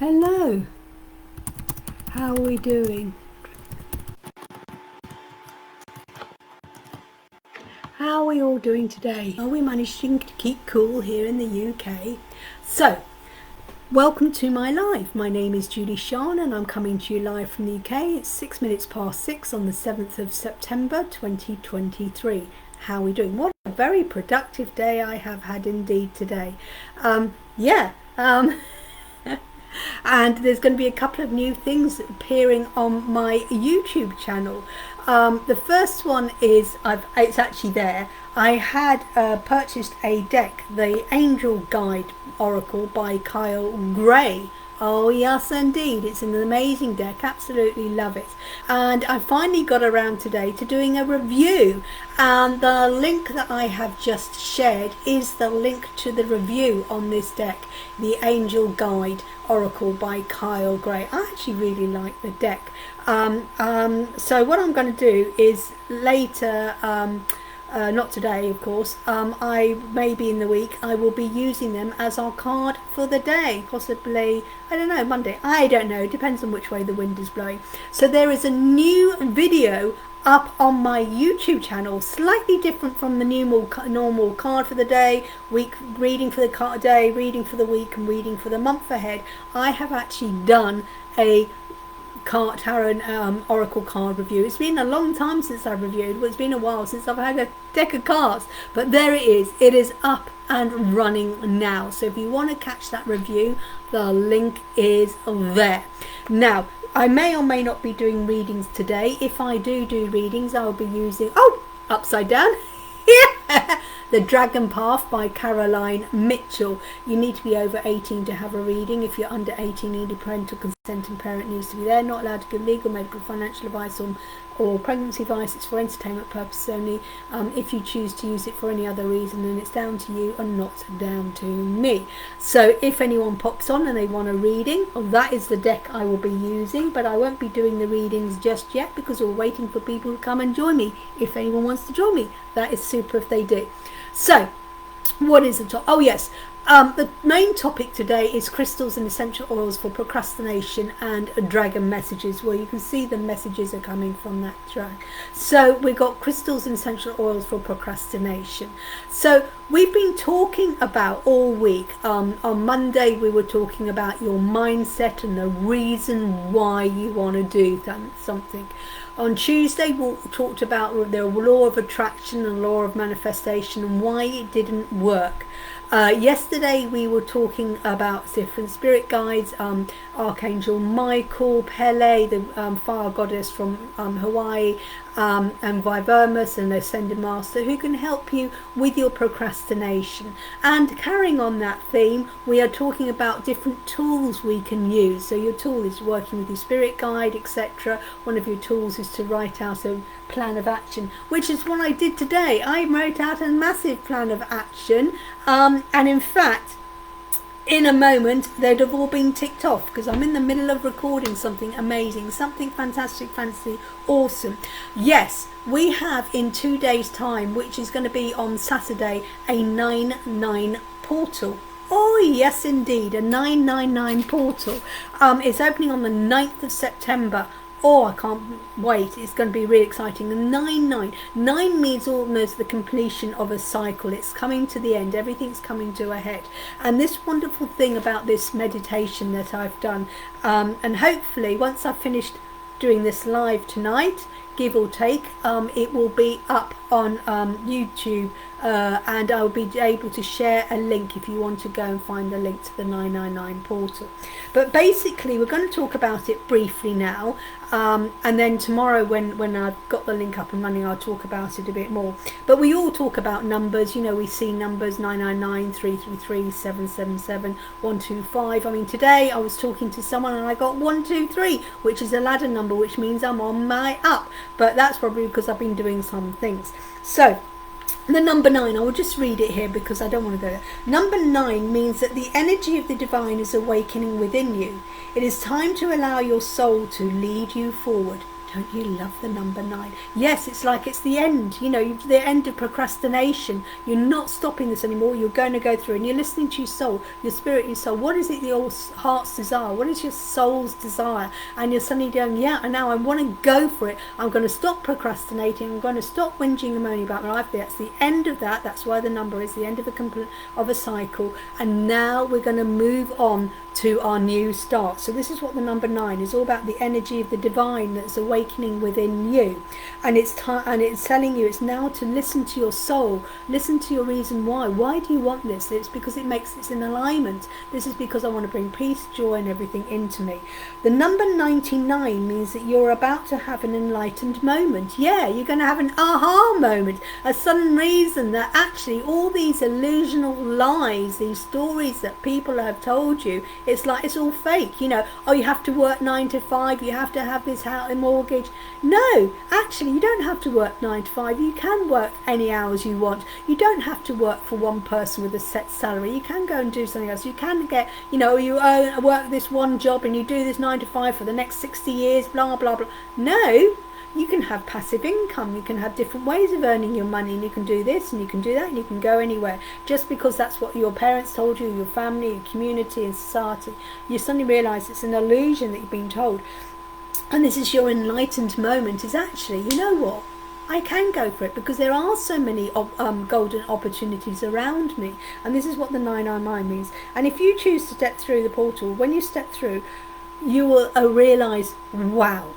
Hello, how are we doing? How are we all doing today? Are we managing to keep cool here in the UK? So, welcome to my live. My name is Julie-Sian and I'm coming to you live from the UK. It's 6 minutes past 6 on the 7th of September 2023. How are we doing? What a very productive day I have had indeed today. And there's going to be a couple of new things appearing on my YouTube channel. The first one is, it's actually there. I had purchased a deck, the Angel Guide Oracle by Kyle Gray. Oh yes indeed, it's an amazing deck, absolutely love it. And I finally got around today to doing a review, and the link that I have just shared is the link to the review on this deck, the Angel Guide Oracle by Kyle Gray. I actually really like the deck. So what I'm going to do is later, not today of course, I maybe in the week I will be using them as our card for the day, possibly, I don't know, Monday, I don't know, it depends on which way the wind is blowing. So there is a new video up on my YouTube channel, slightly different from the normal card for the day, week reading for the day, reading for the week and reading for the month ahead. I have actually done a tarot oracle card review. It's been a long time since I've reviewed. Well, it's been a while since I've had a deck of cards, but there it is. It is up and running now. So if you want to catch that review, the link is there. Now, I may or may not be doing readings today. If I do readings, I'll be using upside down. Yeah. The Dragon Path by Caroline Mitchell. You need to be over 18 to have a reading. If you're under 18, you need parental consent and parent needs to be there. Not allowed to give legal, medical, financial advice or pregnancy advice. It's for entertainment purposes only. If you choose to use it for any other reason, then it's down to you and not down to me. So if anyone pops on and they want a reading, that is the deck I will be using, but I won't be doing the readings just yet because we're waiting for people to come and join me. If anyone wants to join me, that is super if they do. So, what is the topic? Oh yes, the main topic today is crystals and essential oils for procrastination and dragon messages, where you can see the messages are coming from that drag. So we've got crystals and essential oils for procrastination. So we've been talking about all week. On Monday we were talking about your mindset and the reason why you want to do something. On Tuesday we talked about the law of attraction and law of manifestation and why it didn't work. Yesterday we were talking about different spirit guides, Archangel Michael, Pele, the fire goddess from Hawaii, and Vivermus, an ascended master who can help you with your procrastination. And carrying on that theme, we are talking about different tools we can use. So your tool is working with your spirit guide, etc. One of your tools is to write out a plan of action, which is what I did today. I wrote out a massive plan of action, and in fact in a moment they'd have all been ticked off because I'm in the middle of recording something amazing, something fantastic, fancy, awesome. Yes, we have in 2 days time, which is going to be on Saturday, a 9/9 portal. Oh yes indeed, a 999 portal. It's opening on the 9th of September. Oh, I can't wait. It's going to be really exciting. The 9 means almost the completion of a cycle. It's coming to the end. Everything's coming to a head. And this wonderful thing about this meditation that I've done, and hopefully once I've finished doing this live tonight, give or take, it will be up on YouTube, and I'll be able to share a link if you want to go and find the link to the 999 portal. But basically we're going to talk about it briefly now, and then tomorrow when I've got the link up and running, I'll talk about it a bit more. But we all talk about numbers, you know, we see numbers 999, 333, 777, 125. I mean, today I was talking to someone and I got 123, which is a ladder number, which means I'm on my up, but that's probably because I've been doing some things. So the number 9, I will just read it here because I don't want to go there. Number 9 means that the energy of the divine is awakening within you. It is time to allow your soul to lead you forward. Don't you love the number 9? Yes, it's like it's the end, the end of procrastination. You're not stopping this anymore. You're going to go through, and you're listening to your soul, your spirit, your soul. What is it your heart's desire? What is your soul's desire? And you're suddenly going, yeah, and now I want to go for it. I'm going to stop procrastinating. I'm going to stop whinging and moaning about my life. That's the end of that. That's why the number is the end of a cycle. And now we're going to move on to our new start. So this is what the number 9 is all about, the energy of the divine that's awakening within you. And it's telling you it's now to listen to your soul, listen to your reason why. Why do you want this? It's because it's in alignment. This is because I want to bring peace, joy and everything into me. The number 99 means that you're about to have an enlightened moment. Yeah, you're going to have an aha moment, a sudden reason that actually all these illusional lies, these stories that people have told you, it's like it's all fake. Oh, you have to work 9 to 5, you have to have this house and mortgage. No, actually you don't have to work 9 to 5. You can work any hours you want. You don't have to work for one person with a set salary. You can go and do something else. You can get, you work this one job and you do this 9 to 5 for the next 60 years, blah blah blah. No, you can have passive income. You can have different ways of earning your money, and you can do this and you can do that and you can go anywhere. Just because that's what your parents told you, your family, your community and society, you suddenly realise it's an illusion that you've been told. And this is your enlightened moment, is actually, you know what? I can go for it because there are so many golden opportunities around me. And this is what the 999 means. And if you choose to step through the portal, when you step through, you will realise, wow,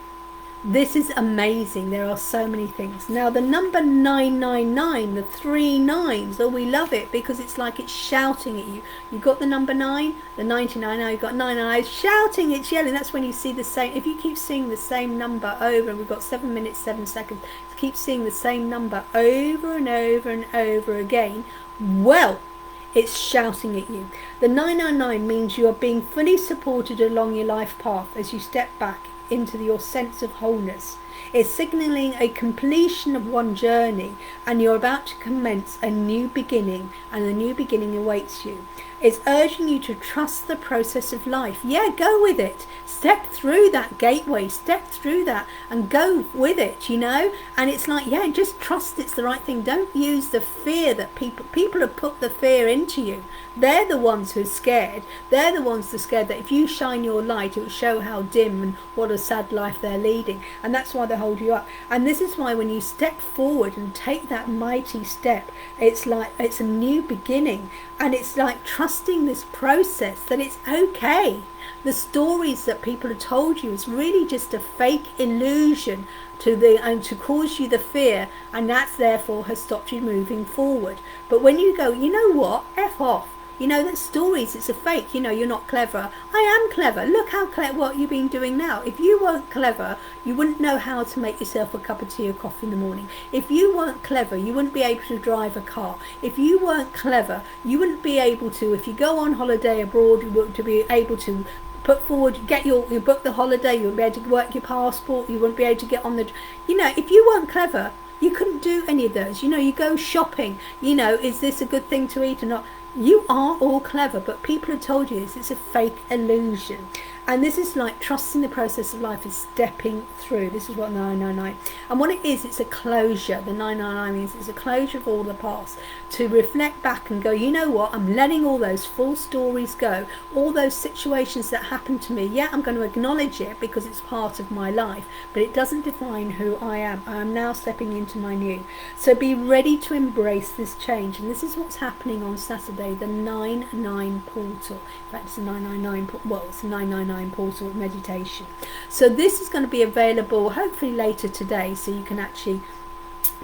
this is amazing. There are so many things. Now the number 999, the 3 9s, oh, we love it because it's like it's shouting at you. You've got the number 9, the 99, now you've got 99, it's shouting, it's yelling. That's when you see the same, if you keep seeing the same number over, and we've got 7 minutes 7 seconds to keep seeing the same number over and over and over again, well, it's shouting at you. The 999 means you are being fully supported along your life path as you step back into your sense of wholeness. It's signalling a completion of one journey, and you're about to commence a new beginning, and a new beginning awaits you. It's urging you to trust the process of life. Yeah, go with it. Step through that gateway, step through that and go with it, And it's like, yeah, just trust it's the right thing. Don't use the fear that people have put the fear into you. They're the ones who are scared. They're the ones who are scared that if you shine your light, it will show how dim and what a sad life they're leading. And that's why they hold you up. And this is why when you step forward and take that mighty step, it's like it's a new beginning. And it's like trusting this process, that it's okay. The stories that people have told you is really just a fake illusion to cause you the fear, and that's therefore has stopped you moving forward. But when you go, you know what, F off. That stories, it's a fake, you're not clever. I am clever. Look how clever what you've been doing now. If you weren't clever, you wouldn't know how to make yourself a cup of tea or coffee in the morning. If you weren't clever, you wouldn't be able to drive a car. If you weren't clever, you wouldn't be able to, if you go on holiday abroad, you wouldn't be able to put forward, you book the holiday, you wouldn't be able to work your passport, you wouldn't be able to get on the, if you weren't clever, you couldn't do any of those. You go shopping, is this a good thing to eat or not? You are all clever, but people have told you this. It's a fake illusion. And this is like trusting the process of life, is stepping through. This is what 999. And what it is, it's a closure. The 999 means it's a closure of all the past. To reflect back and go, you know what, I'm letting all those full stories go. All those situations that happened to me. Yeah, I'm going to acknowledge it because it's part of my life. But it doesn't define who I am. I am now stepping into my new. So be ready to embrace this change. And this is what's happening on Saturday, the 9-9 portal. In fact, it's a 999, well, it's a 999 portal meditation. So this is going to be available hopefully later today, so you can actually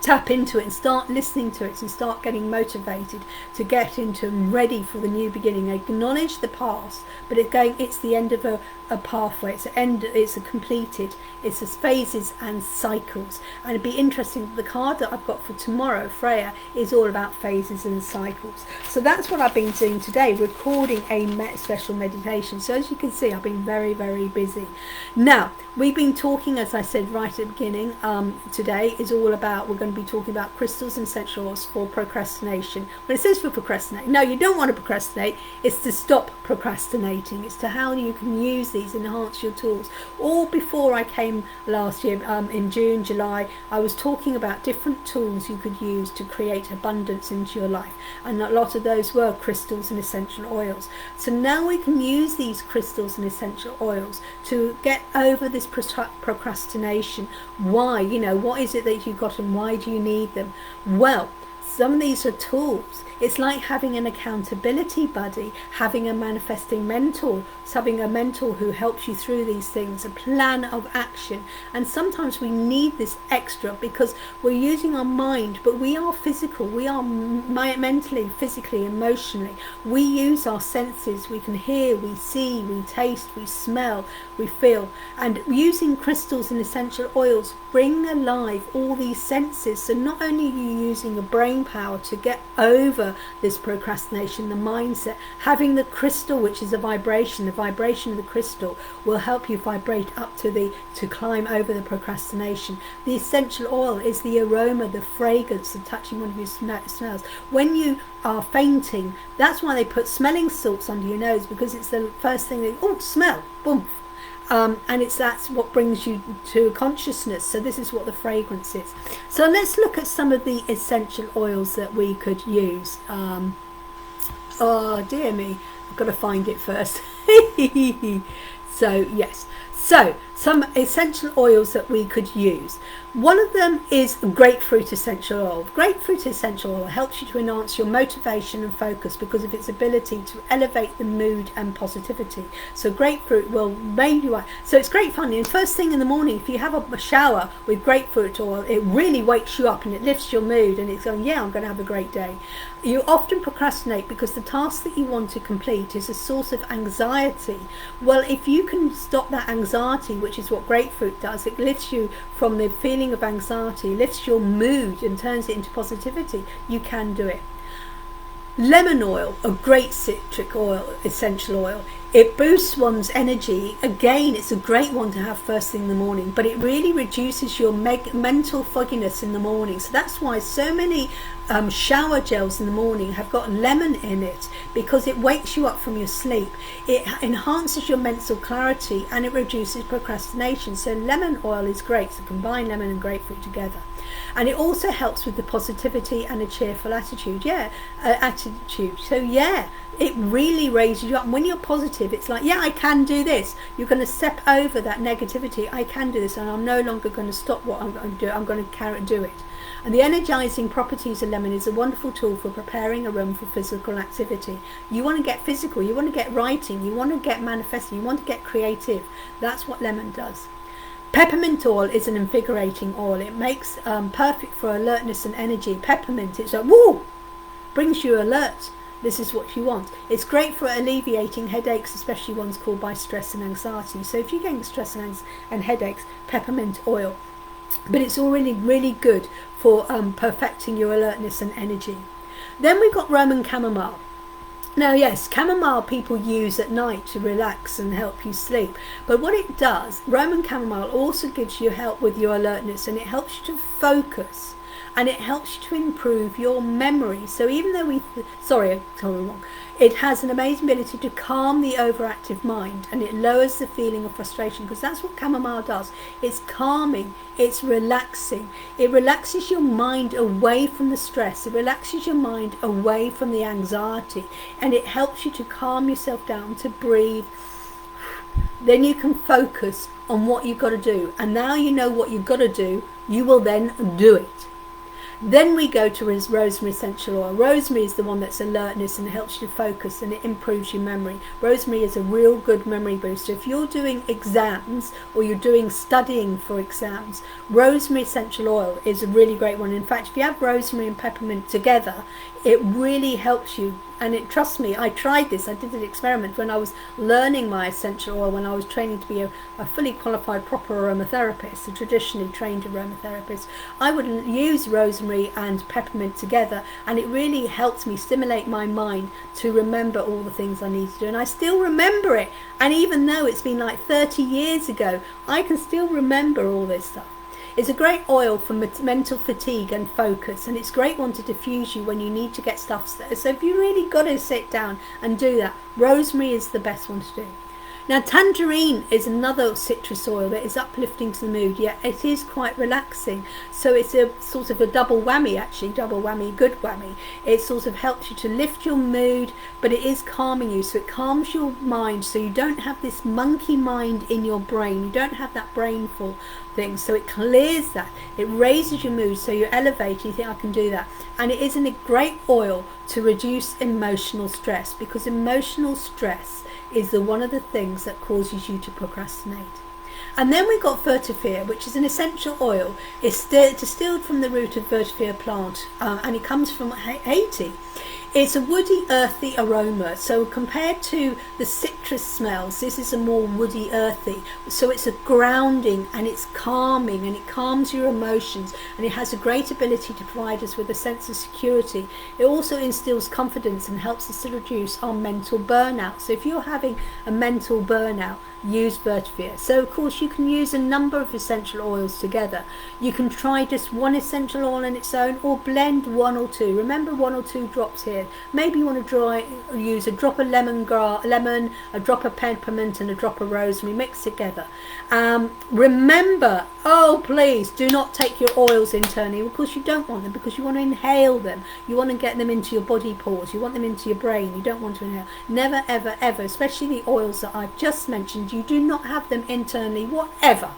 tap into it and start listening to it and start getting motivated to get into and ready for the new beginning. Acknowledge the past, but it's the end of a pathway. It's a completed, it's phases and cycles. And it'd be interesting, the card that I've got for tomorrow, Freya, is all about phases and cycles. So that's what I've been doing today, recording a special meditation. So as you can see, I've been very, very busy. Now, we've been talking, as I said right at the beginning, today is all about we're going to be talking about crystals and essential oils for procrastination. When it says for procrastinate, no, you don't want to procrastinate. It's to stop procrastinating. It's to how you can use these, enhance your tools. All before I came last year, in June, July, I was talking about different tools you could use to create abundance into your life. And a lot of those were crystals and essential oils. So now we can use these crystals and essential oils to get over this procrastination. Why? What is it that you've got and why do you need them? Well, some of these are tools. It's like having an accountability buddy, having a manifesting mentor, having a mentor who helps you through these things, a plan of action. And sometimes we need this extra because we're using our mind, but we are physical. We are mentally, physically, emotionally. We use our senses. We can hear, we see, we taste, we smell, we feel. And using crystals and essential oils bring alive all these senses. So not only are you using your brain power to get over this procrastination, the mindset, having the crystal, which is a vibration, the vibration of the crystal will help you vibrate up to climb over the procrastination. The essential oil is the aroma, the fragrance of touching one of your smells. When you are fainting, that's why they put smelling salts under your nose, because it's the first thing they smell, boom. And that's what brings you to consciousness. So this is what the fragrance is. So let's look at some of the essential oils that we could use. Oh dear me, I've got to find it first. So yes, so some essential oils that we could use. One of them is grapefruit essential oil. Grapefruit essential oil helps you to enhance your motivation and focus because of its ability to elevate the mood and positivity. So grapefruit will make you, so it's great fun. And first thing in the morning, if you have a shower with grapefruit oil, it really wakes you up and it lifts your mood and it's going, yeah, I'm going to have a great day. You often procrastinate because the task that you want to complete is a source of anxiety. Well, if you can stop that anxiety, which is what grapefruit does, it lifts you from the feeling of anxiety, lifts your mood and turns it into positivity. You can do it. Lemon oil, a great citric oil, essential oil. It boosts one's energy. Again, it's a great one to have first thing in the morning, but it really reduces your mental fogginess in the morning. So that's why so many shower gels in the morning have got lemon in it, because it wakes you up from your sleep. It enhances your mental clarity and it reduces procrastination. So lemon oil is great. So combine lemon and grapefruit together. And it also helps with the positivity and a cheerful attitude. So yeah, it really raises you up. And when you're positive, it's like, yeah, I can do this. You're going to step over that negativity. I can do this, and I'm no longer going to stop what I'm going to do. I'm going to do it. And the energizing properties of lemon is a wonderful tool for preparing a room for physical activity. You want to get physical, you want to get writing, you want to get manifesting, you want to get creative. That's what lemon does. Peppermint oil is an invigorating oil. It makes perfect for alertness and energy. Peppermint, it's like, woo, brings you alert. This is what you want. It's great for alleviating headaches, especially ones caused by stress and anxiety. So if you're getting stress and headaches, peppermint oil. But it's already really good for perfecting your alertness and energy. Then we've got Roman chamomile. Now yes, chamomile people use at night to relax and help you sleep. But what it does, Roman chamomile also gives you help with your alertness, and it helps you to focus. And it helps you to improve your memory. So even though it has an amazing ability to calm the overactive mind, and it lowers the feeling of frustration, because that's what chamomile does. It's calming, it's relaxing. It relaxes your mind away from the stress. It relaxes your mind away from the anxiety, and it helps you to calm yourself down, to breathe. Then you can focus on what you've got to do. And now you know what you've got to do, you will then do it. Then we go to rosemary essential oil. Rosemary is the one that's alertness and it helps you to focus and it improves your memory. Rosemary is a real good memory booster. If you're doing exams or you're doing studying for exams, rosemary essential oil is a really great one. In fact, if you have rosemary and peppermint together, it really helps you. And trust me, I tried this. I did an experiment when I was learning my essential oil, when I was training to be a fully qualified proper aromatherapist, a traditionally trained aromatherapist. I would use rosemary and peppermint together, and it really helped me stimulate my mind to remember all the things I need to do. And I still remember it. And even though it's been like 30 years ago, I can still remember all this stuff. It's a great oil for mental fatigue and focus, and it's a great one to diffuse you when you need to get stuff. So if you really got to sit down and do that, rosemary is the best one to do. Now, tangerine is another citrus oil that is uplifting to the mood, yet it is quite relaxing. So it's a sort of a double whammy, actually, double whammy, good whammy. It sort of helps you to lift your mood, but it is calming you. So it calms your mind, so you don't have this monkey mind in your brain. You don't have that brainful thing. So it clears that. It raises your mood, so you elevate. You think, I can do that. And it isn't a great oil to reduce emotional stress, because emotional stress is one of the things that causes you to procrastinate. And then we've got vetiver, which is an essential oil. It's distilled from the root of vetiver plant, and it comes from Haiti. It's a woody, earthy aroma. So compared to the citrus smells, this is a more woody, earthy. So it's a grounding, and it's calming, and it calms your emotions, and it has a great ability to provide us with a sense of security. It also instills confidence and helps us to reduce our mental burnout. So if you're having a mental burnout, use vetiver. So of course you can use a number of essential oils together. You can try just one essential oil on its own, or blend one or two. Remember, 1 or 2 drops here. Maybe you want to use a drop of lemon, a drop of peppermint, and a drop of rosemary. Mix together. Remember, oh please do not take your oils internally, because you don't want them, because you want to inhale them. You want to get them into your body pores. You want them into your brain. You don't want to inhale. Never, ever, ever, especially the oils that I've just mentioned. You do not have them internally, whatever.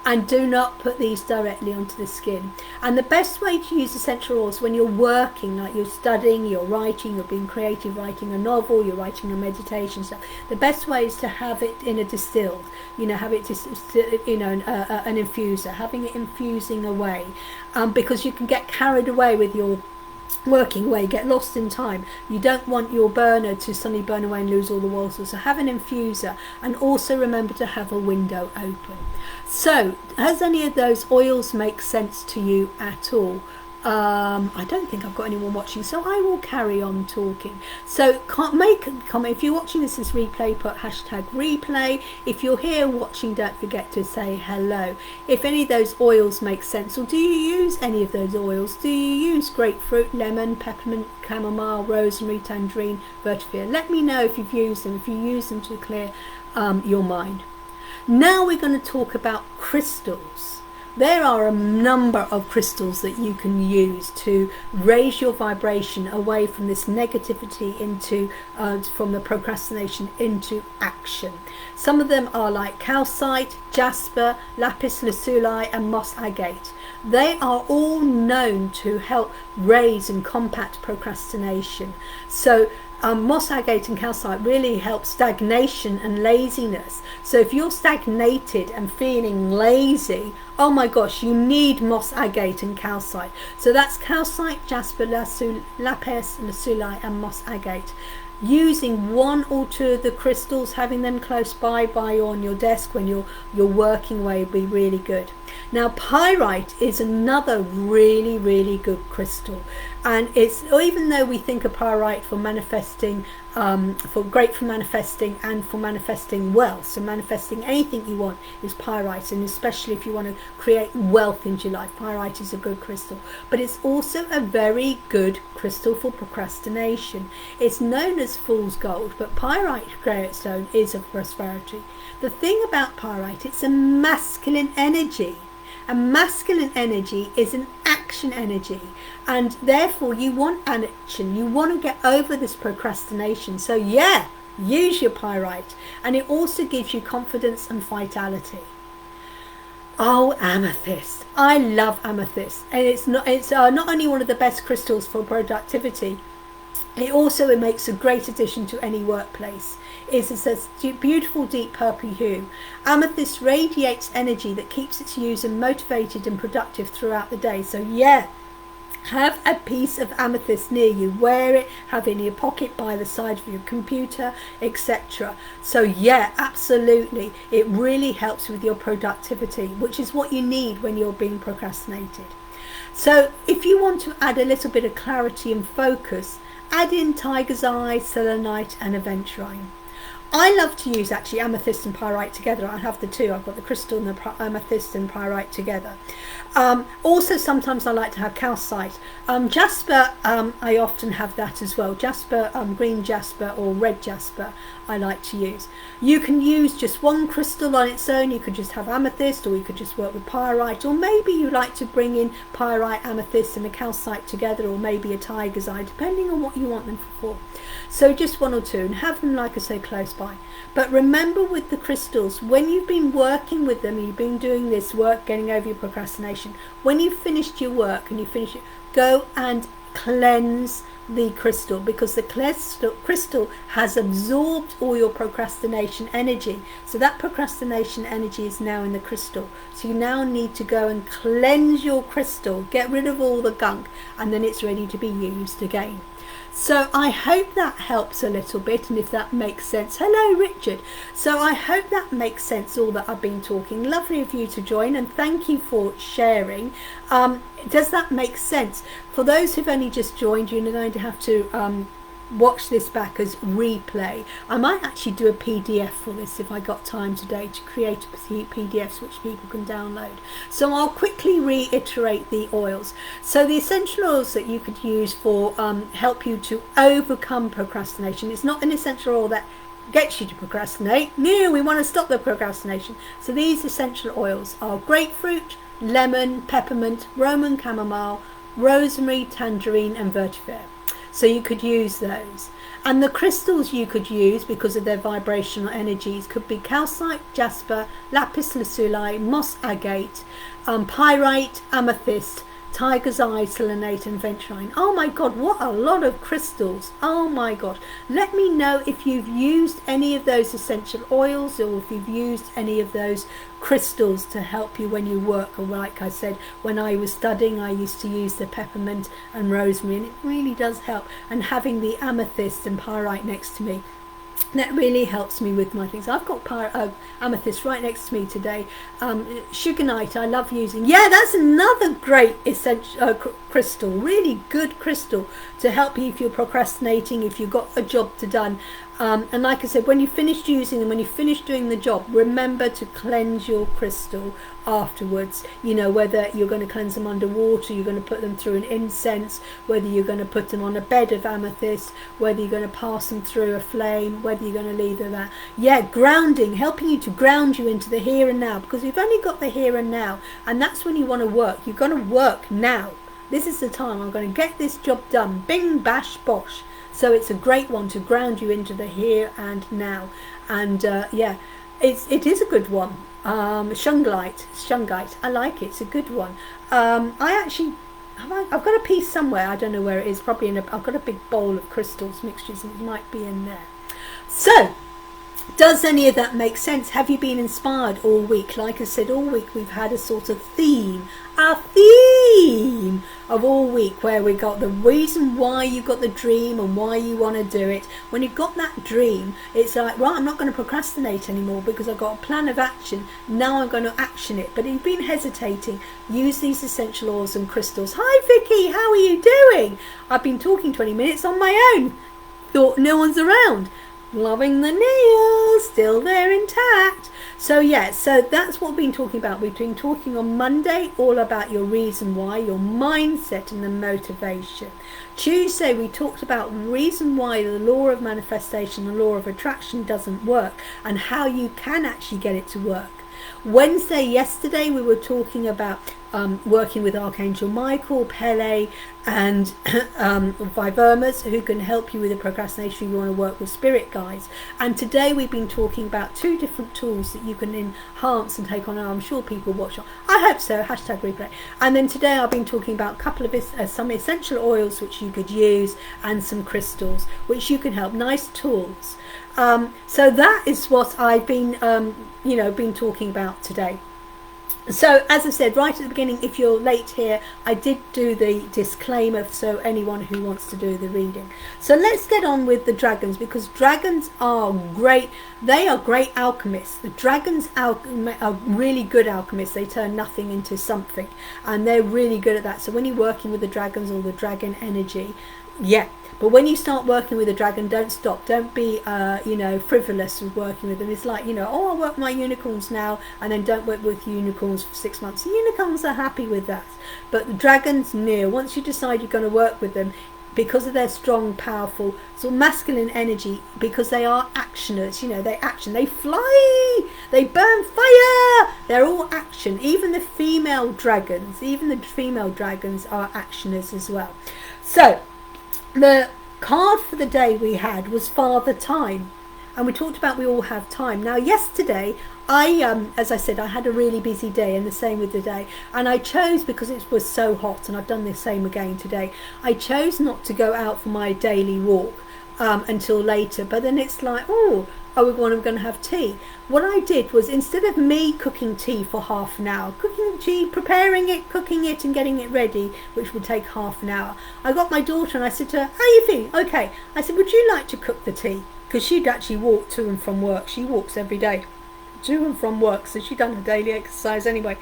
And do not put these directly onto the skin. And the best way to use essential oils when you're working, like you're studying, you're writing, you're being creative, writing a novel, you're writing a meditation stuff, the best way is to have it in a distilled, have it an infuser, having it infusing away, because you can get carried away with your working away, get lost in time. You don't want your burner to suddenly burn away and lose all the water. So have an infuser, and also remember to have a window open. So has any of those oils make sense to you at all? I don't think I've got anyone watching, so I will carry on talking. So make a comment. If you're watching this as replay, put hashtag replay. If you're here watching, don't forget to say hello. If any of those oils make sense, or do you use any of those oils? Do you use grapefruit, lemon, peppermint, chamomile, rosemary, tangerine, vetiver? Let me know if you've used them, if you use them to clear your mind. Now we're going to talk about crystals. There are a number of crystals that you can use to raise your vibration away from this negativity into, from the procrastination into action. Some of them are like calcite, jasper, lapis lazuli, and moss agate. They are all known to help raise and combat procrastination. So moss agate and calcite really help stagnation and laziness. So if you're stagnated and feeling lazy, oh my gosh, you need moss agate and calcite. So that's calcite, jasper, lapis lazuli, and moss agate. Using 1 or 2 of the crystals, having them close by you on your desk when you're working away would be really good. Now, pyrite is another really, really good crystal, and it's, even though we think of pyrite for manifesting, great for manifesting and for manifesting wealth, so manifesting anything you want is pyrite, and especially if you want to create wealth into your life, pyrite is a good crystal. But it's also a very good crystal for procrastination. It's known as fool's gold, but pyrite stone is of prosperity. The thing about pyrite, it's a masculine energy. And masculine energy is an action energy, and therefore you want action. You want to get over this procrastination. So yeah, use your pyrite, and it also gives you confidence and vitality. Oh, amethyst. I love amethyst, and it's not only one of the best crystals for productivity, it makes a great addition to any workplace. It's a beautiful deep purple hue. Amethyst radiates energy that keeps its user motivated and productive throughout the day. So yeah, have a piece of amethyst near you. Wear it, have it in your pocket, by the side of your computer, etc. So yeah, absolutely, it really helps with your productivity, which is what you need when you're being procrastinated. So if you want to add a little bit of clarity and focus, add in tiger's eye, selenite, and aventurine. I love to use actually amethyst and pyrite together. I have the two. I've got the crystal and the amethyst and pyrite together. Also, sometimes I like to have calcite. Jasper, I often have that as well. Jasper, green jasper or red jasper, I like to use. You can use just one crystal on its own. You could just have amethyst, or you could just work with pyrite, or maybe you like to bring in pyrite, amethyst and a calcite together, or maybe a tiger's eye, depending on what you want them for. So just one or two, and have them, like I say, close by. But remember, with the crystals, when you've been working with them, you've been doing this work, getting over your procrastination, when you've finished your work and you finish it, go and cleanse the crystal, because the crystal has absorbed all your procrastination energy. So that procrastination energy is now in the crystal. So you now need to go and cleanse your crystal, get rid of all the gunk, and then it's ready to be used again. So I hope that helps a little bit, and if that makes sense. Hello, Richard. So I hope that makes sense, all that I've been talking. Lovely of you to join, and thank you for sharing. Does that make sense? For those who've only just joined, you're going to have to watch this back as replay. I might actually do a PDF for this if I got time today to create PDFs which people can download. So I'll quickly reiterate the oils. So the essential oils that you could use for help you to overcome procrastination. It's not an essential oil that gets you to procrastinate. No, we want to stop the procrastination. So these essential oils are grapefruit, lemon, peppermint, Roman chamomile, rosemary, tangerine and vetiver. So you could use those. And the crystals you could use, because of their vibrational energies, could be calcite, jasper, lapis lazuli, moss agate, pyrite, amethyst, tiger's eye, selenite and venturine. Oh my god, what a lot of crystals. Oh my god. Let me know if you've used any of those essential oils, or if you've used any of those crystals to help you when you work. Or like I said, when I was studying, I used to use the peppermint and rosemary, and it really does help. And having the amethyst and pyrite next to me, that really helps me with my things. I've got amethyst right next to me today. Sugarnite, I love using. Yeah, that's another great essential crystal, really good crystal to help you if you're procrastinating, if you've got a job to done. And like I said, when you finished using them, when you finish doing the job, remember to cleanse your crystal afterwards. You know, whether you're going to cleanse them under water, you're going to put them through an incense, whether you're going to put them on a bed of amethyst, whether you're going to pass them through a flame, whether you're going to leave them there. Yeah, grounding, helping you to ground you into the here and now, because you've only got the here and now, and that's when you want to work. You're going to work now. This is the time. I'm going to get this job done. Bing, bash, bosh. So it's a great one to ground you into the here and now. And yeah, it is a good one. Shungite, I like it. It's a good one. I've got a piece somewhere. I don't know where it is. Probably I've got a big bowl of crystals mixtures, and it might be in there. So, does any of that make sense? Have you been inspired all week? Like I said, all week we've had a sort of theme of all week, where we got the reason why you got the dream and why you want to do it. When you've got that dream, it's like, right, I'm not going to procrastinate anymore because I've got a plan of action. Now I'm going to action it. But if you've been hesitating, use these essential oils and crystals. Hi Vicky, how are you doing? I've been talking 20 minutes on my own. Thought no one's around. Loving the nails, still there intact. So yeah, so that's what we've been talking about. We've been talking on Monday all about your reason why, your mindset and the motivation. Tuesday we talked about reason why the law of manifestation, the law of attraction doesn't work, and how you can actually get it to work. Yesterday we were talking about working with Archangel Michael, Pele and Vivermas, who can help you with the procrastination if you want to work with spirit guides. And today we've been talking about 2 different tools that you can enhance and take on. I'm sure people watch. I hope so. Hashtag replay. And then today I've been talking about a couple of some essential oils which you could use, and some crystals which you can help. Nice tools. So that is what I've been been talking about today. So as I said right at the beginning, if you're late here, I did do the disclaimer, so anyone who wants to do the reading. So let's get on with the dragons, because dragons are great. They are great alchemists. The dragons are really good alchemists. They turn nothing into something, and they're really good at that. So when you're working with the dragons or the dragon energy, Yeah. But when you start working with a dragon, don't stop. Don't be, frivolous with working with them. It's like, I work my unicorns now, and then don't work with unicorns for 6 months. The unicorns are happy with that. But the dragons, no. Once you decide you're going to work with them, because of their strong, powerful, sort of masculine energy, because they are actioners, they action, they fly, they burn fire, they're all action. Even the female dragons are actioners as well. So, the card for the day we had was Father Time, and we talked about we all have time. Now yesterday as I said, I had a really busy day, and the same with the day, and I chose, because it was so hot, and I've done the same again today, I chose not to go out for my daily walk until later. But then it's like, we're going to have tea. What I did was, instead of me cooking tea for half an hour, preparing it, cooking it and getting it ready, which would take half an hour, I got my daughter and I said to her, how are you feeling? Okay. I said, would you like to cook the tea? Because she'd actually walk to and from work. She walks every day to and from work, so she'd done her daily exercise anyway.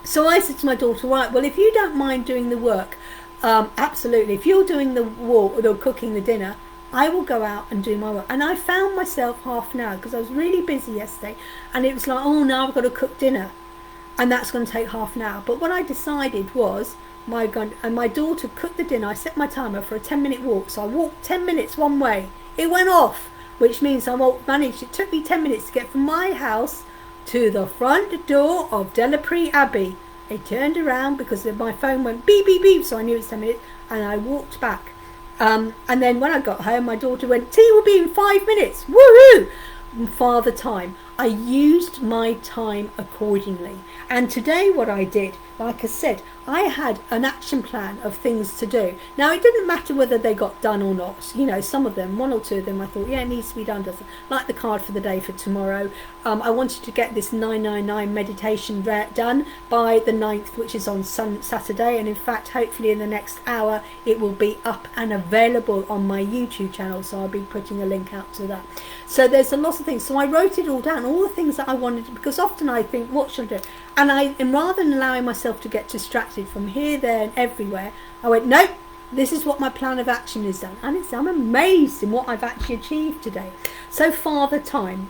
So I said to my daughter, right, well, if you don't mind doing the work, absolutely, if you're doing the walk or cooking the dinner, I will go out and do my work. And I found myself half an hour, because I was really busy yesterday, and it was like, now I've got to cook dinner, and that's going to take half an hour. But what I decided was, my daughter cooked the dinner. I set my timer for a 10-minute walk, so I walked 10 minutes one way. It went off, which means it took me 10 minutes to get from my house to the front door of Delapree Abbey. I turned around because my phone went beep, beep, beep, so I knew it was 10 minutes, and I walked back. And then when I got home, my daughter went, tea will be in 5 minutes. Woohoo! Father Time. I used my time accordingly. And today what I did, like I said, I had an action plan of things to do. Now, it didn't matter whether they got done or not. Some of them, one or two of them, I thought, it needs to be done. Like the card for the day for tomorrow. I wanted to get this 999 meditation done by the 9th, which is on Saturday. And in fact, hopefully in the next hour, it will be up and available on my YouTube channel. So I'll be putting a link out to that. So there's a lot of things. So I wrote it all down, all the things that I wanted, because often I think, what should I do? And rather than allowing myself to get distracted from here, there and everywhere, I went, nope, this is what my plan of action is done. And I'm amazed in what I've actually achieved today. So Father Time.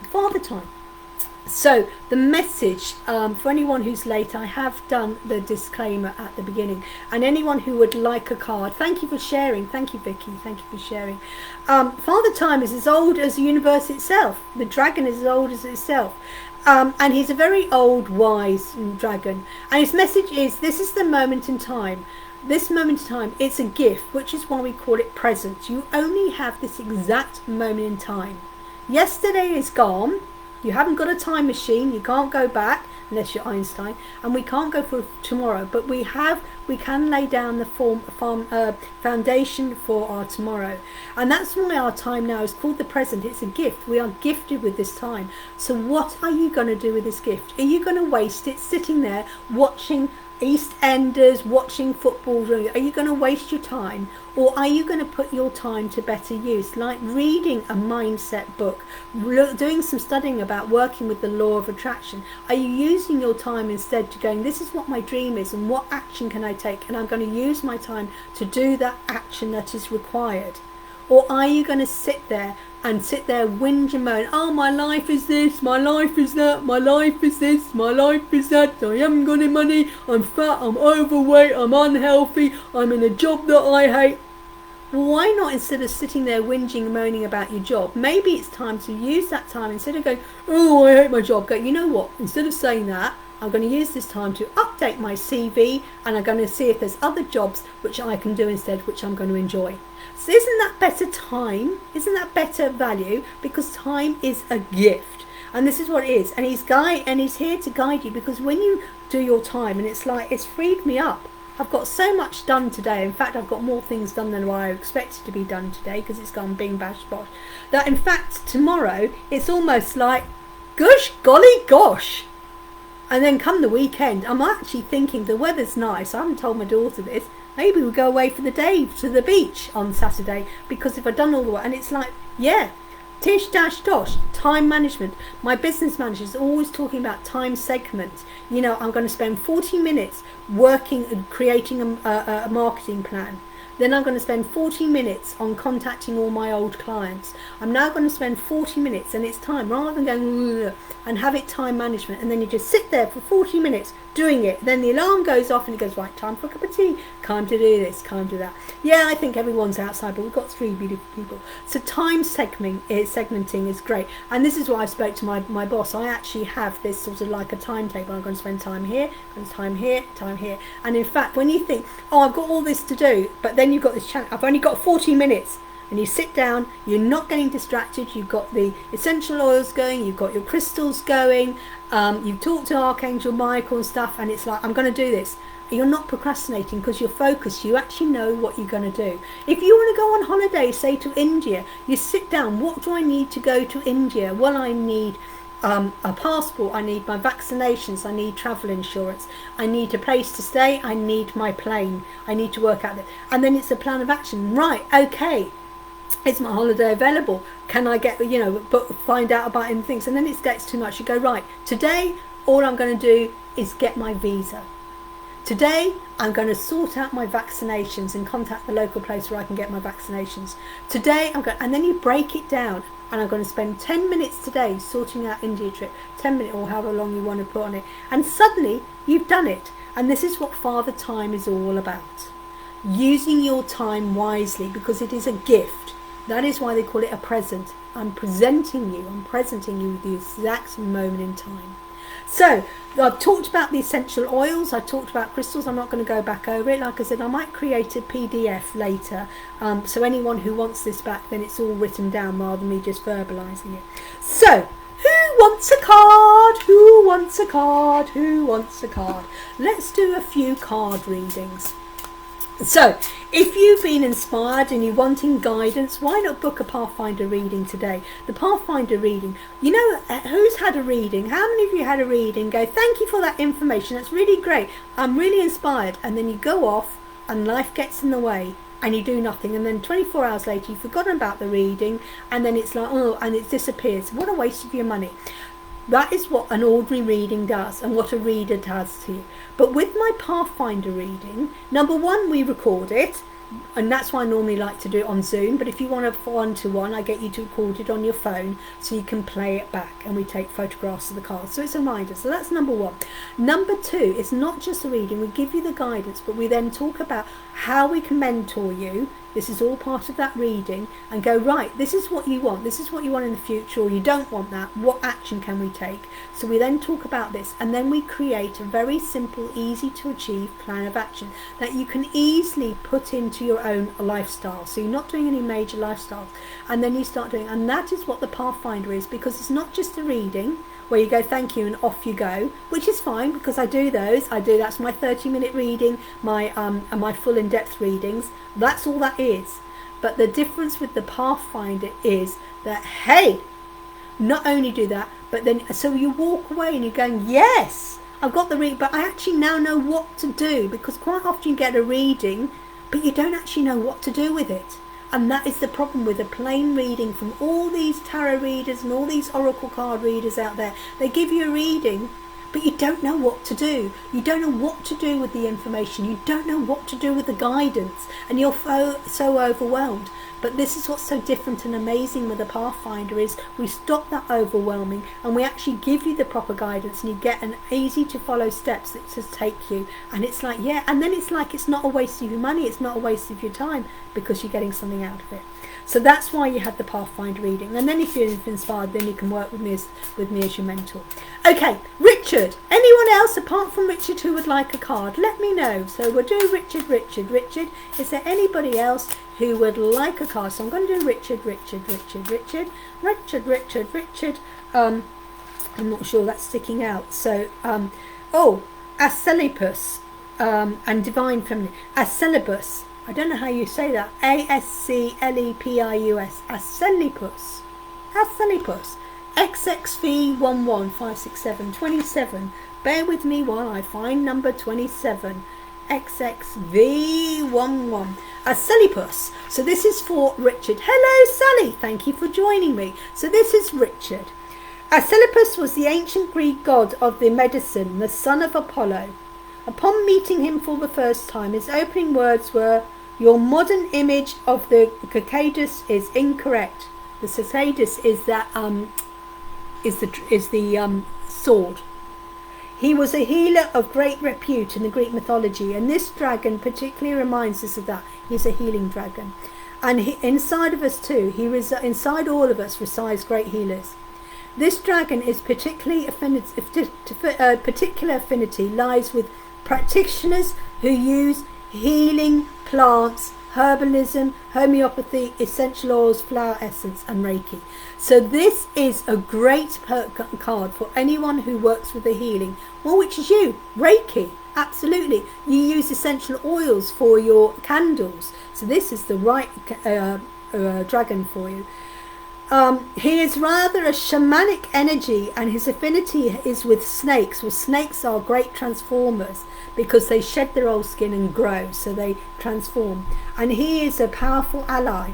So the message, for anyone who's late, I have done the disclaimer at the beginning. And anyone who would like a card, thank you for sharing. Thank you, Vicky. Thank you for sharing. Father Time is as old as the universe itself. The dragon is as old as itself. And he's a very old, wise dragon. And his message is, this is the moment in time. This moment in time, it's a gift, which is why we call it present. You only have this exact moment in time. Yesterday is gone. You haven't got a time machine. You can't go back unless you're Einstein, and we can't go for tomorrow. But we can lay down the foundation for our tomorrow, and that's why our time now is called the present. It's a gift. We are gifted with this time. So what are you going to do with this gift? Are you going to waste it sitting there watching EastEnders, watching football? Are you going to waste your time, or are you going to put your time to better use, like reading a mindset book, doing some studying about working with the law of attraction? Are you using your time instead to going, this is what my dream is and what action can I take, and I'm going to use my time to do that action that is required? Or are you going to sit there whinge and moan, oh, my life is this, my life is that, my life is this, my life is that, I haven't got any money, I'm fat, I'm overweight, I'm unhealthy, I'm in a job that I hate? Well, why not, instead of sitting there whinging and moaning about your job, maybe it's time to use that time, instead of going, oh, I hate my job, go, you know what, instead of saying that, I'm going to use this time to update my CV, and I'm going to see if there's other jobs which I can do instead, which I'm going to enjoy. So isn't that better time? Isn't that better value? Because time is a gift, and this is what it is. And he's here to guide you, because when you do your time, and it's freed me up. I've got so much done today. In fact, I've got more things done than what I expected to be done today, because it's gone bing bash bosh. That in fact tomorrow it's almost like, gosh, golly gosh. And then come the weekend, I'm actually thinking the weather's nice. I haven't told my daughter this. Maybe we'll go away for the day to the beach on Saturday, because if I've done all the work, and it's like, yeah, tish dash dosh, time management. My business manager is always talking about time segments. I'm going to spend 40 minutes working and creating a marketing plan. Then I'm going to spend 40 minutes on contacting all my old clients. I'm now going to spend 40 minutes, and it's time, rather than going and have it time management, and then you just sit there for 40 minutes doing it. Then the alarm goes off and it goes, right, time for a cup of tea, time to do this, time to do that. Yeah, I think everyone's outside, but we've got 3 beautiful people. So time segmenting is great. And this is why I spoke to my boss. I actually have this sort of like a timetable. I'm going to spend time here, and time here, time here. And in fact, when you think, oh, I've got all this to do, but then you've got this challenge, I've only got 40 minutes. And you sit down, you're not getting distracted, you've got the essential oils going, you've got your crystals going, you've talked to Archangel Michael and stuff, and it's like, I'm going to do this. You're not procrastinating because you're focused. You actually know what you're going to do. If you want to go on holiday, say to India, you sit down, what do I need to go to India? Well, I need a passport, I need my vaccinations, I need travel insurance, I need a place to stay, I need my plane, I need to work out that. And then it's a plan of action. Right, okay. Is my holiday available? Can I get, find out about any things? And then it gets too much. You go, right, today, all I'm going to do is get my visa. Today, I'm going to sort out my vaccinations and contact the local place where I can get my vaccinations. Today, and then you break it down. And I'm going to spend 10 minutes today sorting out India trip. 10 minutes or however long you want to put on it. And suddenly, you've done it. And this is what Father Time is all about. Using your time wisely, because it is a gift. That is why they call it a present. I'm presenting you with the exact moment in time. So, I've talked about the essential oils, I talked about crystals, I'm not going to go back over it. Like I said, I might create a PDF later, so anyone who wants this back, then it's all written down rather than me just verbalising it. So, who wants a card? Who wants a card? Who wants a card? Let's do a few card readings. So, if you've been inspired and you're wanting guidance, why not book a Pathfinder reading today? The Pathfinder reading, who's had a reading? How many of you had a reading? Go, thank you for that information, that's really great, I'm really inspired. And then you go off and life gets in the way and you do nothing. And then 24 hours later, you've forgotten about the reading and then it's like, oh, and it disappears. What a waste of your money. That is what an ordinary reading does and what a reader does to you. But with my Pathfinder reading, number one, we record it. And that's why I normally like to do it on Zoom. But if you want a one-to-one, I get you to record it on your phone so you can play it back. And we take photographs of the cards. So it's a reminder. So that's number one. Number two, it's not just a reading. We give you the guidance, but we then talk about how we can mentor you. This is all part of that reading, and go, right, this is what you want. This is what you want in the future, or you don't want that. What action can we take? So we then talk about this, and then we create a very simple, easy to achieve plan of action that you can easily put into your own lifestyle. So you're not doing any major lifestyles, and then you start doing, and that is what the Pathfinder is, because it's not just a reading where you go thank you and off you go, which is fine because I do those. That's my 30-minute reading, my full in-depth readings. That's all that is. But the difference with the Pathfinder is that, hey, not only do that, but then so you walk away and you're going, yes, I've got the reading, but I actually now know what to do, because quite often you get a reading but you don't actually know what to do with it. And that is the problem with a plain reading from all these tarot readers and all these oracle card readers out there. They give you a reading, but you don't know what to do. You don't know what to do with the information. You don't know what to do with the guidance. And you're so overwhelmed. But this is what's so different and amazing with the Pathfinder is we stop that overwhelming and we actually give you the proper guidance, and you get an easy to follow steps that just take you. And it's like, yeah, and then it's like it's not a waste of your money, it's not a waste of your time, because you're getting something out of it. So that's why you had the Pathfinder reading. And then if you're inspired, then you can work with me as your mentor. Okay, Richard. Anyone else apart from Richard who would like a card? Let me know. So we'll do Richard. Richard. Is there anybody else who would like a card? So I'm going to do Richard. I'm not sure that's sticking out. So, Asclepius, and Divine Feminine. Asclepius. I don't know how you say that. Asclepius. Asclepius. XXV1156727. Bear with me while I find number 27. XXV11. Asclepius. So this is for Richard. Hello, Sally. Thank you for joining me. So this is Richard. Asclepius was the ancient Greek god of the medicine, the son of Apollo. Upon meeting him for the first time, his opening words were, Your modern image of the cicadus is incorrect. The cicadus is that is the sword. He was a healer of great repute in the Greek mythology, and this dragon particularly reminds us of that. He's a healing dragon, and inside of us too. Inside all of us resides great healers. This dragon is particular affinity lies with practitioners who use healing plants, herbalism, homeopathy, essential oils, flower essence, and Reiki. So this is a great card for anyone who works with the healing. Well, which is you, Reiki. Absolutely. You use essential oils for your candles. So this is the right dragon for you. He is rather a shamanic energy, and his affinity is with snakes. Well, snakes are great transformers because they shed their old skin and grow, so they transform. And he is a powerful ally.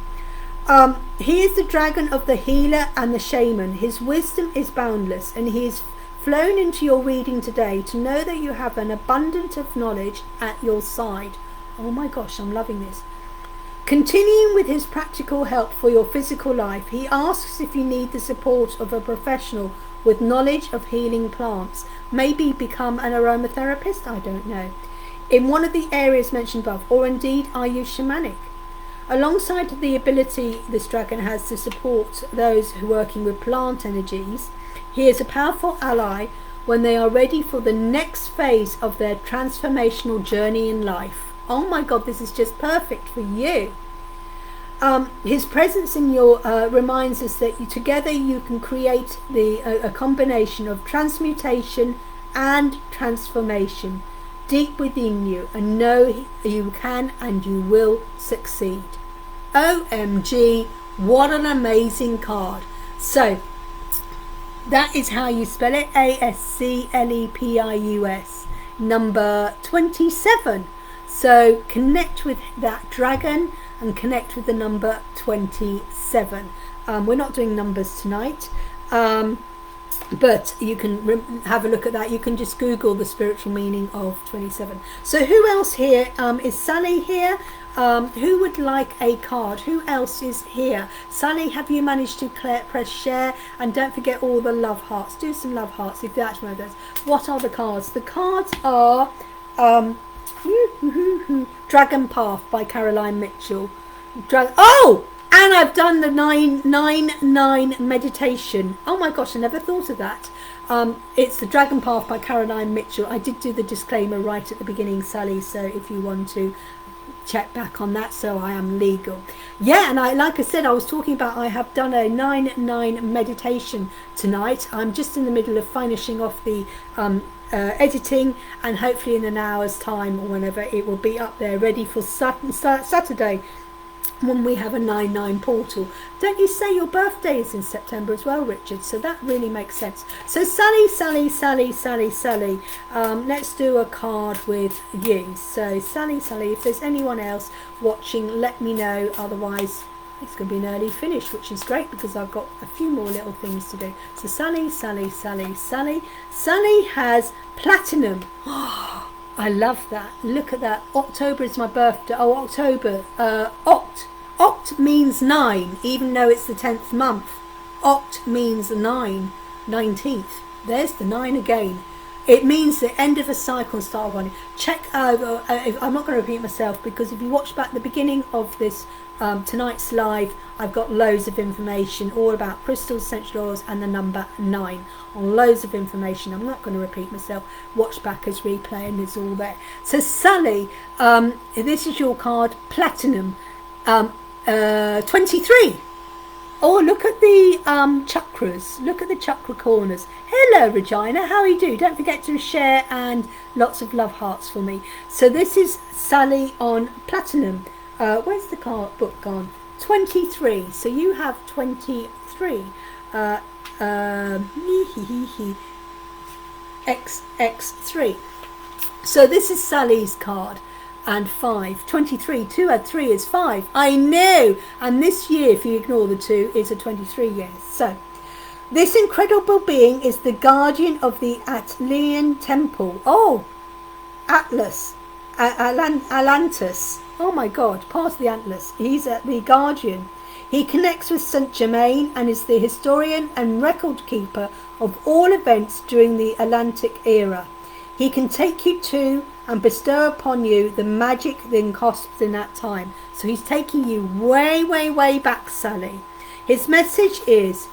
He is the dragon of the healer and the shaman. His wisdom is boundless, and he is flown into your reading today to know that you have an abundance of knowledge at your side. Oh my gosh, I'm loving this. Continuing with his practical help for your physical life, he asks if you need the support of a professional with knowledge of healing plants. Maybe become an aromatherapist, I don't know, in one of the areas mentioned above, or indeed are you shamanic? Alongside the ability this dragon has to support those who are working with plant energies, he is a powerful ally when they are ready for the next phase of their transformational journey in life. Oh my God, this is just perfect for you. His presence in your reminds us that together you can create a combination of transmutation and transformation deep within you, and know you can and you will succeed. OMG, what an amazing card. So that is how you spell it, ASCLEPIUS, number 27. So connect with that dragon and connect with the number 27. We're not doing numbers tonight, but you can have a look at that. You can just Google the spiritual meaning of 27. So who else here? Is Sally here? Who would like a card? Who else is here? Sally, have you managed to press share? And don't forget all the love hearts. Do some love hearts if that's one of those. What are the cards? The cards are Dragon Path by Caroline Mitchell. Oh! And I've done the 999 meditation. Oh my gosh, I never thought of that. It's the Dragon Path by Caroline Mitchell. I did do the disclaimer right at the beginning, Sally, so if you want to check back on that, so I am legal. Yeah, and like I said, I was talking about I have done a 9-9 meditation tonight. I'm just in the middle of finishing off the editing, and hopefully in an hour's time or whenever it will be up there ready for Saturday, when we have a 9-9 portal. Don't you say your birthday is in September as well, Richard? So that really makes sense. So Sally, let's do a card with you. So Sally, if there's anyone else watching, let me know. Otherwise it's going to be an early finish, which is great because I've got a few more little things to do. So Sally has platinum. Oh, I love that. Look at that. October is my birthday. Oh, October. Oct means 9, even though it's the 10th month. Oct means 9, 19th. There's the 9 again. It means the end of a cycle and start one. Check out, I'm not going to repeat myself, because if you watch back the beginning of this tonight's live, I've got loads of information all about crystals, essential oils, and the number 9. On loads of information. I'm not going to repeat myself. Watch back as replay and it's all there. So Sally, this is your card, platinum, 23. Oh, look at the chakras. Look at the chakra corners. Hello, Regina. How are you doing? Don't forget to share and lots of love hearts for me. So this is Sally on platinum. Where's the card book gone? 23. So you have 23. XX3. So this is Sally's card. And 5, 23, 2 add 3 is 5. I know. And this year, if you ignore the 2, is a 23 years. So this incredible being is the guardian of the Atlian temple. Oh, Atlas. Atlantis. Oh my God, part of the Atlas. He's the guardian. He connects with Saint Germain and is the historian and record keeper of all events during the Atlantic era. He can take you to and bestow upon you the magic that encompassed in that time. So he's taking you way, way, way back, Sally. His message is,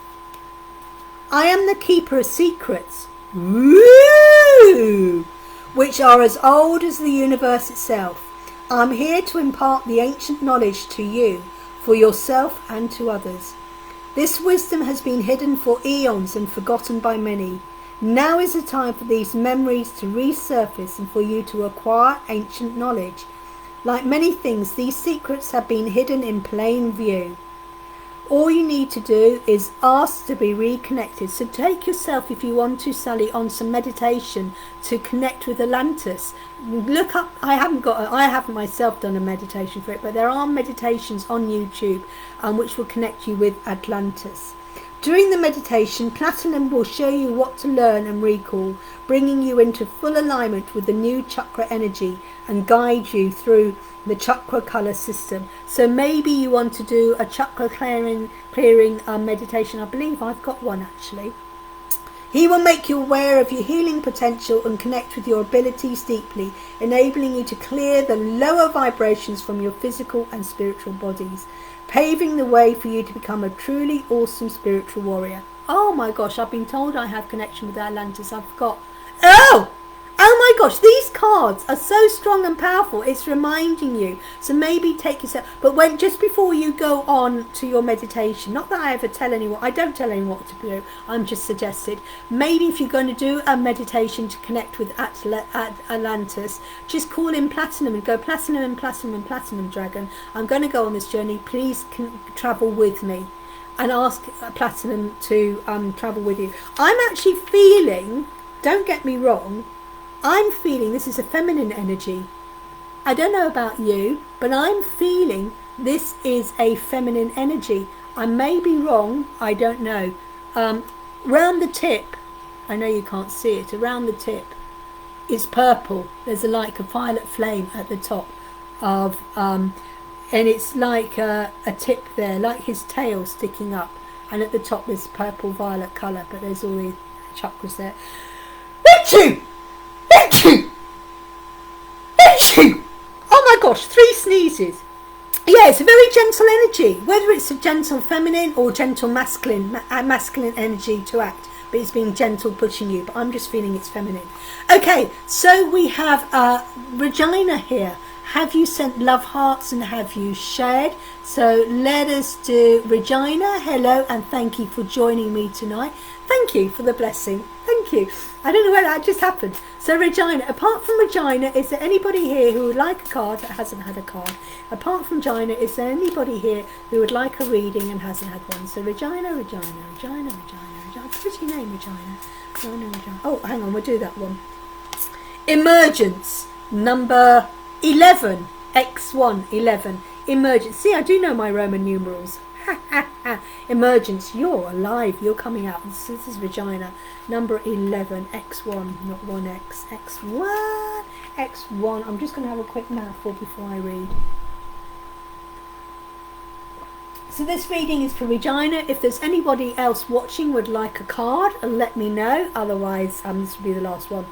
I am the keeper of secrets, woo, which are as old as the universe itself. I'm here to impart the ancient knowledge to you, for yourself and to others. This wisdom has been hidden for eons and forgotten by many. Now is the time for these memories to resurface and for you to acquire ancient knowledge. Like many things, these secrets have been hidden in plain view. All you need to do is ask to be reconnected. So take yourself, if you want to, Sally, on some meditation to connect with Atlantis. Look up, I haven't myself done a meditation for it, but there are meditations on YouTube which will connect you with Atlantis. During the meditation, Platinum will show you what to learn and recall, bringing you into full alignment with the new chakra energy and guide you through the chakra color system. So maybe you want to do a chakra clearing meditation. I believe I've got one actually. He will make you aware of your healing potential and connect with your abilities deeply, enabling you to clear the lower vibrations from your physical and spiritual bodies, paving the way for you to become a truly awesome spiritual warrior. Oh my gosh, I've been told I have connection with Atlantis. I've got... Oh my gosh, these cards are so strong and powerful. It's reminding you. So maybe take yourself... But just before you go on to your meditation, not that I ever tell anyone, I don't tell anyone what to do, I'm just suggested. Maybe if you're going to do a meditation to connect with Atlantis, just call in Platinum and go, Platinum and Platinum and Platinum Dragon, I'm going to go on this journey. Please travel with me. And ask Platinum to travel with you. I'm actually feeling, don't get me wrong, I'm feeling this is a feminine energy. I don't know about you, but I'm feeling this is a feminine energy. I may be wrong, I don't know. Round the tip, I know you can't see it, around the tip is purple. There's like a violet flame at the top of, and it's like a tip there, like his tail sticking up. And at the top there's purple violet colour, but there's all the chakras there. Achoo! Achoo! Achoo! Oh my gosh, 3 sneezes. Yeah, it's a very gentle energy, whether it's a gentle feminine or gentle masculine energy to act, but it's being gentle pushing you, but I'm just feeling it's feminine. Okay, so we have Regina here. Have you sent love hearts and have you shared? So let us do Regina. Hello and thank you for joining me tonight. Thank you for the blessing. Thank you. I don't know where that just happened. So Regina, apart from Regina, is there anybody here who would like a card that hasn't had a card? Apart from Regina, is there anybody here who would like a reading and hasn't had one? So Regina. Pretty name, Regina. Oh, hang on, we'll do that one. Emergence, number 11, X1, 11. Emergence. See, I do know my Roman numerals. Emergence, you're alive, you're coming out. This is Regina, number 11, X1, not 1X, X1. I'm just going to have a quick mouthful before I read. So this reading is for Regina. If there's anybody else watching would like a card, let me know. Otherwise, this will be the last one.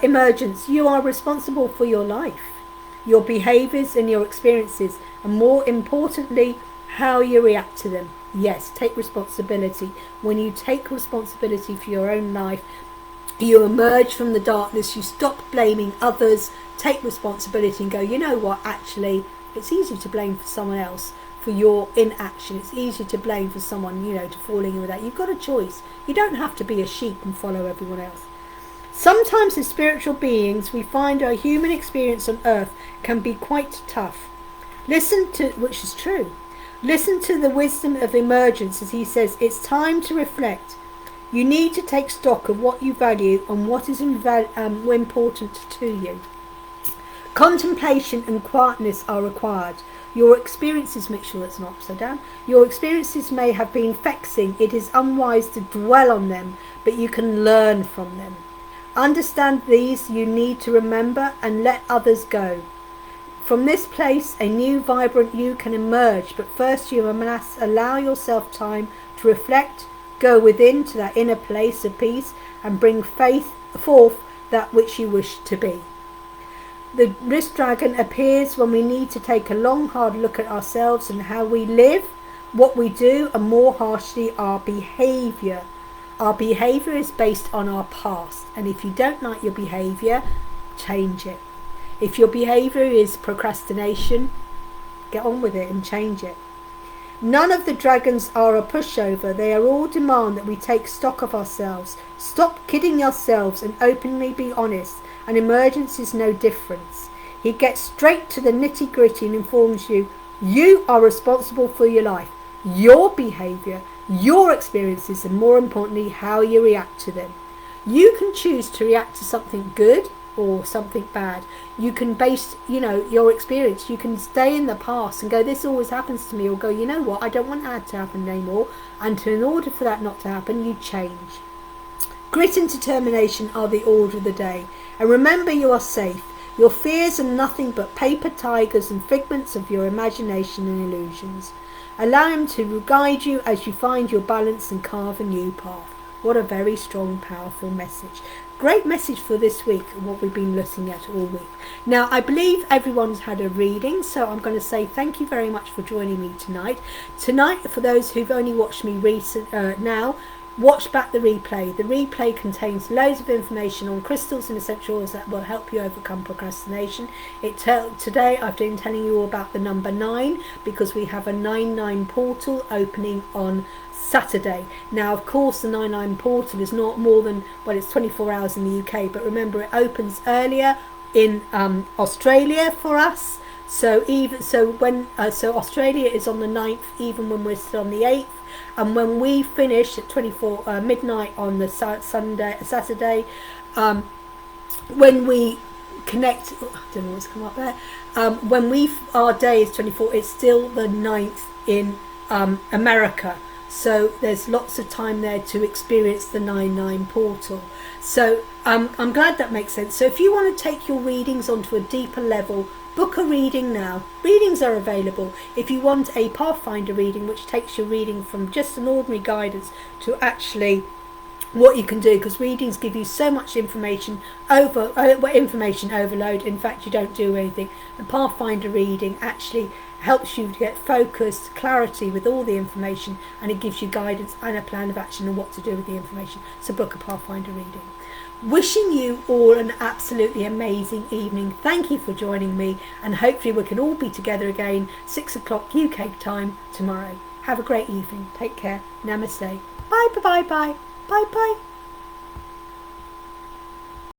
Emergence, you are responsible for your life, your behaviours and your experiences, and more importantly, how you react to them. Yes, take responsibility. When you take responsibility for your own life, you emerge from the darkness, you stop blaming others, take responsibility and go, you know what, actually, it's easy to blame for someone else for your inaction. It's easy to blame for someone, to falling in with that. You've got a choice. You don't have to be a sheep and follow everyone else. Sometimes as spiritual beings, we find our human experience on earth can be quite tough. Which is true. Listen to the wisdom of emergence as he says, it's time to reflect. You need to take stock of what you value and what is important to you. Contemplation and quietness are required. Your experiences, make sure that's not upside down. Your experiences may have been vexing. It is unwise to dwell on them, but you can learn from them. Understand these you need to remember and let others go. From this place, a new vibrant you can emerge, but first you must allow yourself time to reflect, go within to that inner place of peace, and bring faith forth that which you wish to be. The wrist dragon appears when we need to take a long, hard look at ourselves and how we live, what we do, and more harshly, our behaviour. Our behaviour is based on our past, and if you don't like your behaviour, change it. If your behaviour is procrastination, get on with it and change it. None of the dragons are a pushover. They are all demand that we take stock of ourselves. Stop kidding yourselves and openly be honest. An emergence is no difference. He gets straight to the nitty gritty and informs you, you are responsible for your life, your behaviour, your experiences, and more importantly, how you react to them. You can choose to react to something good or something bad. You can base, your experience. You can stay in the past and go, this always happens to me, or go, you know what, I don't want that to happen anymore. And in order for that not to happen, you change. Grit and determination are the order of the day. And remember, you are safe. Your fears are nothing but paper tigers and figments of your imagination and illusions. Allow him to guide you as you find your balance and carve a new path. What a very strong, powerful message. Great message for this week, what we've been looking at all week. Now, I believe everyone's had a reading, so I'm going to say thank you very much for joining me tonight. Tonight, for those who've only watched me now, watch back the replay. The replay contains loads of information on crystals and essentials that will help you overcome procrastination. Today I've been telling you all about the number 9, because we have a 9/9 portal opening on Saturday. Now, of course, the 9/9 portal is not more than, it's 24 hours in the UK, but remember, it opens earlier in Australia for us. So Australia is on the 9th, even when we're still on the 8th. And when we finish at 24 midnight on the Saturday, when we connect, I don't know what's come up there. When our day is 24, it's still the 9th in America. So there's lots of time there to experience the 9/9 portal. So I'm glad that makes sense. So if you want to take your readings onto a deeper level, book a reading now. Readings are available. If you want a Pathfinder reading, which takes your reading from just an ordinary guidance to actually what you can do, because readings give you so much information overload. In fact, you don't do anything. The Pathfinder reading actually helps you to get focused, clarity with all the information, and it gives you guidance and a plan of action on what to do with the information. So book a Pathfinder reading. Wishing you all an absolutely amazing evening. Thank you for joining me, and hopefully we can all be together again 6 o'clock UK time tomorrow. Have a great evening. Take care. Namaste. Bye bye bye bye bye bye.